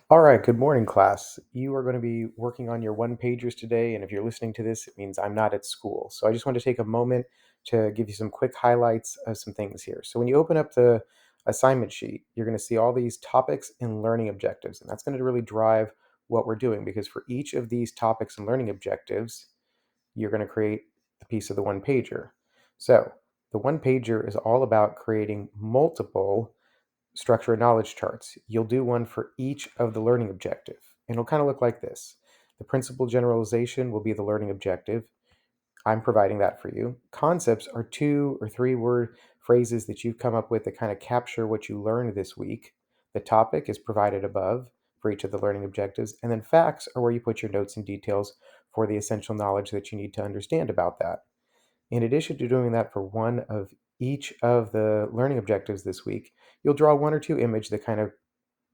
All right, good morning, class. You are going to be working on your one pagers today, and if you're listening to this, it means I'm not at school. So I just want to take a moment to give you some quick highlights of some things here. So when you open up the assignment sheet, you're going to see all these topics and learning objectives, and that's going to really drive what we're doing because for each of these topics and learning objectives, you're going to create the piece of the one pager. So the one pager is all about creating multiple structure and knowledge charts. You'll do one for each of the learning objective. And it'll kind of look like this. The principal generalization will be the learning objective. I'm providing that for you. Concepts are 2 or 3 word phrases that you've come up with that kind of capture what you learned this week. The topic is provided above for each of the learning objectives. And then facts are where you put your notes and details for the essential knowledge that you need to understand about that. In addition to doing that for one of each of the learning objectives this week, you'll draw 1 or 2 images that kind of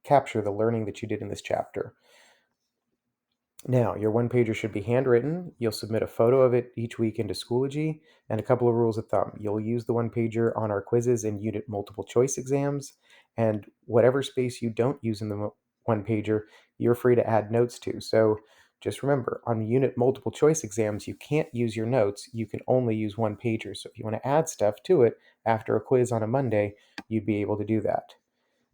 capture the learning that you did in this chapter. Now, your one pager should be handwritten. You'll submit a photo of it each week into Schoology, and a couple of rules of thumb. You'll use the one pager on our quizzes and unit multiple choice exams, and whatever space you don't use in the one pager, you're free to add notes to. So just remember, on unit multiple choice exams, you can't use your notes. You can only use one pager. So if you want to add stuff to it after a quiz on a Monday, you'd be able to do that.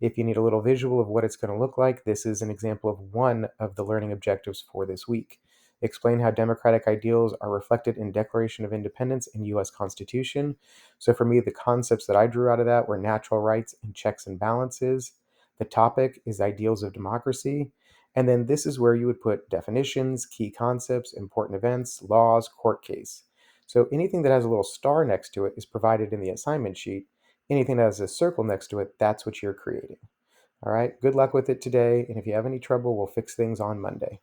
If you need a little visual of what it's going to look like, this is an example of one of the learning objectives for this week. Explain how democratic ideals are reflected in Declaration of Independence and US Constitution. So for me, the concepts that I drew out of that were natural rights and checks and balances. The topic is ideals of democracy. And then this is where you would put definitions, key concepts, important events, laws, court case. So anything that has a little star next to it is provided in the assignment sheet. Anything that has a circle next to it, that's what you're creating. All right, good luck with it today. And if you have any trouble, we'll fix things on Monday.